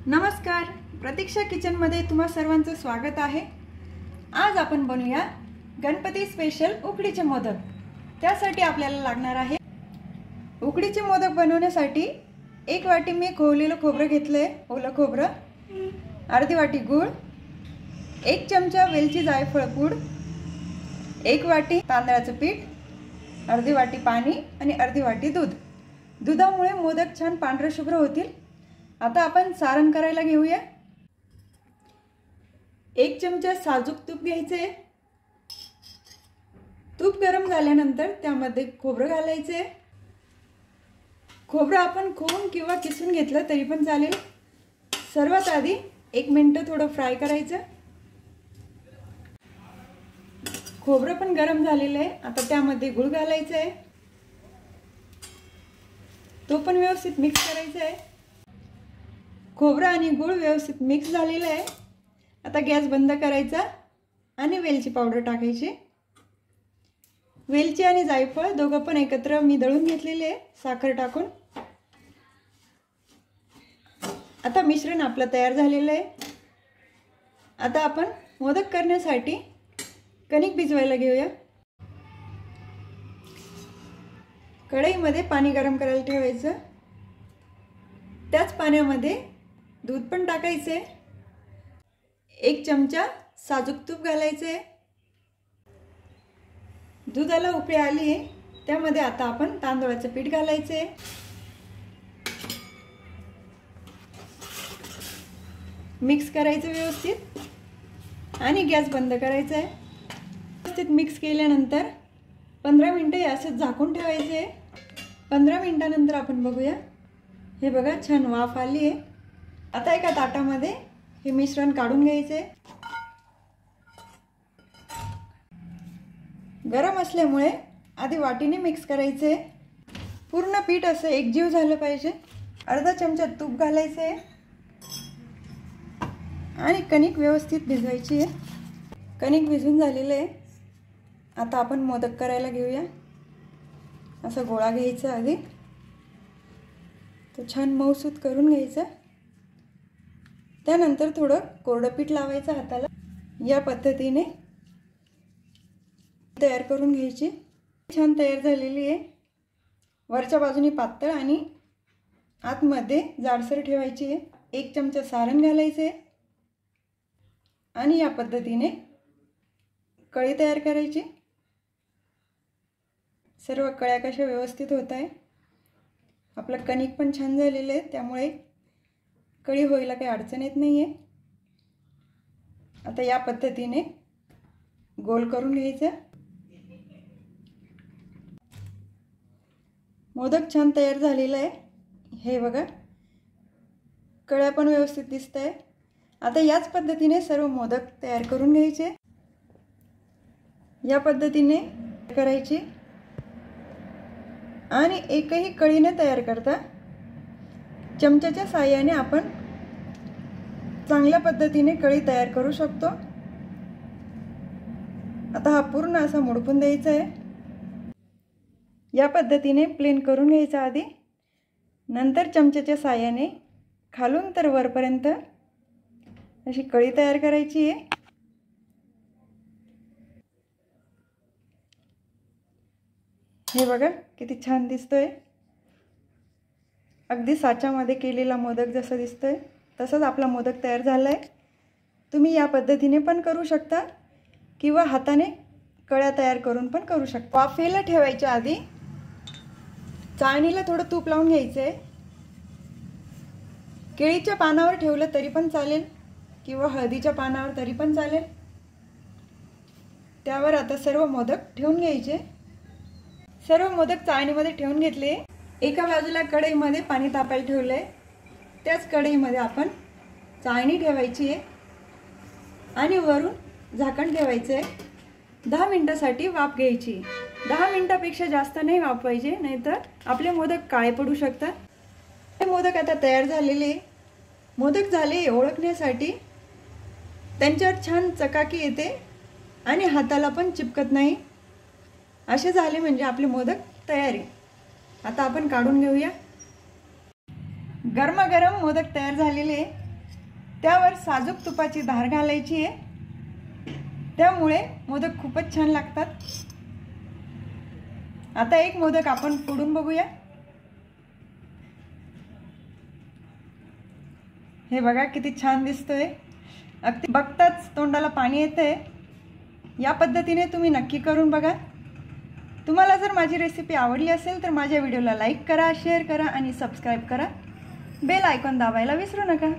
नमस्कार, प्रतीक्षा किचनमध्ये तुम्हा सर्वांचं स्वागत आहे। आज आपण बनवूया गणपती स्पेशल उकडीचे मोदक। त्यासाठी आपल्याला लागणार आहे उकडीचे मोदक बनवण्यासाठी 1 वाटी मी खोवलेलं खोबरं घेतले, ओलं खोबरं, अर्धी वाटी गूळ, 1 चमचा वेलची जायफळ पूड, 1 वाटी तांदळाचं पीठ, अर्धी वाटी पाणी आणि अर्धी वाटी दूध। दुधामुळे मोदक छान पांढरे शुभ्र होतील। आता आपण सारण करायला घेऊया। 1 चमचा साजूक तूप घ्यायचे। तूप गरम झाल्यानंतर त्यामध्ये खोबरं घालायचे। खोबरं आपण खोवून किंवा किसून घेतलं तरी पण चालेल। सर्वात आधी 1 मिनिट थोडं फ्राय करायचं। खोबरं पण गरम झालेलं आहे। आता त्यामध्ये गूळ घालायचं आहे, तो पण व्यवस्थित मिक्स करायचा आहे। खोबरं आणि गूळ व्यवस्थित मिक्स झालेलं आहे। आता गॅस बंद करायचा आणि वेलची पावडर टाकायची। वेलची आणि जायफळ दोघं पण एकत्र मी दळून घेतलेले आहे साखर टाकून। आता मिश्रण आपलं तयार झालेलं आहे। आता आपण मोदक करण्यासाठी कणिक भिजवायला घेऊया। कढईमध्ये पाणी गरम करायला ठेवायचं। त्याच पाण्यामध्ये दूध पण टाकायचे। 1 चमचा साजूक तूप घालायचे। दुधाला उकळी आली आहे, त्यामध्ये आता आपण तांदळाचं पीठ घालायचे। मिक्स करायचं व्यवस्थित आणि गॅस बंद करायचा आहे। व्यवस्थित मिक्स केल्यानंतर 15 मिनिटे असं झाकून ठेवायचे। 15 मिनिटांनंतर आपण बघूया। हे बघा, छान वाफ आली आहे। आता एका ताटामध्ये हे मिश्रण काढून घ्यायचे। गरम असल्यामुळे आधी वाटीने मिक्स करायचे। पूर्ण पीठ असं एकजीव झालं पाहिजे। अर्धा चमचा तूप घालायचे आणि कणिक व्यवस्थित भिजवायची आहे। कणिक भिजून झालेलं आहे। आता आपण मोदक करायला घेऊया। असा गोळा घ्यायचा, आधी तो छान मऊसूत करून घ्यायचा। त्यानंतर थोडं कोरडं पीठ लावायचं हाताला। या पद्धतीने तयार करून घ्यायची। छान तयार झालेली आहे। वरच्या बाजूने पातळ आणि आतमध्ये जाडसर ठेवायची आहे। 1 चमचा सारण घालायचे आणि या पद्धतीने कळी तयार करायची। सर्व कळ्या कशा व्यवस्थित होत आहे। आपलं कणिक पण छान झालेलं आहे, त्यामुळे कळी व्हायला काही अडचण येत नाहीये। आता या पद्धतीने गोल करून घ्यायचं। मोदक छान तयार झालेला आहे। हे बघा, कळ्या पण व्यवस्थित दिसत आहे। आता याच पद्धतीने सर्व मोदक तयार करून घ्यायचे। या पद्धतीने करायची आणि एकही कळीने तयार करता चमच्याच्या साहाय्याने आपण चांगल्या पद्धतीने कळी तयार करू शकतो। आता हा पूर्ण असा मोडपून द्यायचा आहे। या पद्धतीने प्लेन करून घ्यायचा आधी, नंतर चमच्याच्या साहाय्याने खालून तर वरपर्यंत अशी कळी तयार करायची आहे। हे बघा किती छान दिसतोय। अगदी साच्यामध्ये केलेला मोदक जसा दिसतोय तसाच आपला मोदक तयार झालाय। तुम्ही या पद्धतीने पण करू शकता किंवा हाताने कळ्या तयार करून पण करू शकता। वाफेला ठेवायच्या आधी चाळणीला थोडं तूप लावून घ्यायचंय। केळीच्या पानावर ठेवलं तरी पण चालेल किंवा हळदीच्या पानावर तरी पण चालेल। त्यावर आता सर्व मोदक ठेवून घ्यायचे। सर्व मोदक चाळणीमध्ये ठेवून घेतले। एका बाजूला कढईमध्ये पाणी तापायला ठेवलंय, त्याच कढईमध्ये आपण चाळणी ठेवायची आहे आणि वरून झाकण ठेवायचं आहे। 10 मिनिटांसाठी वाफ घ्यायची। 10 मिनिटांपेक्षा जास्त नाही वाफवायचे, नाहीतर आपले मोदक काळे पडू शकतात। हे मोदक आता तयार झालेले। मोदक झाले ओळखण्यासाठी त्यांच्यावर छान चकाकी येते आणि हाताला पण चिपकत नाही। असे झाले म्हणजे आपले मोदक तयार आहे। आता आपण काढून घेऊया। गरमागरम मोदक तयार झालेले। त्यावर साजूक तुपाची धार घालायची आहे, त्यामुळे मोदक खूपच छान लागतात। आता एक मोदक आपण फोडून बघूया। हे बघा किती छान दिसतोय, अगदी बघताच तोंडाला पाणी येतंय। या पद्धतीने तुम्ही नक्की करून बघा। तुम्हाला जर माझी रेसिपी आवडली असेल तर माझ्या व्हिडिओला लाईक करा, शेअर करा आणि सबस्क्राइब करा। बेल आयकॉन दाबायला विसरू नका।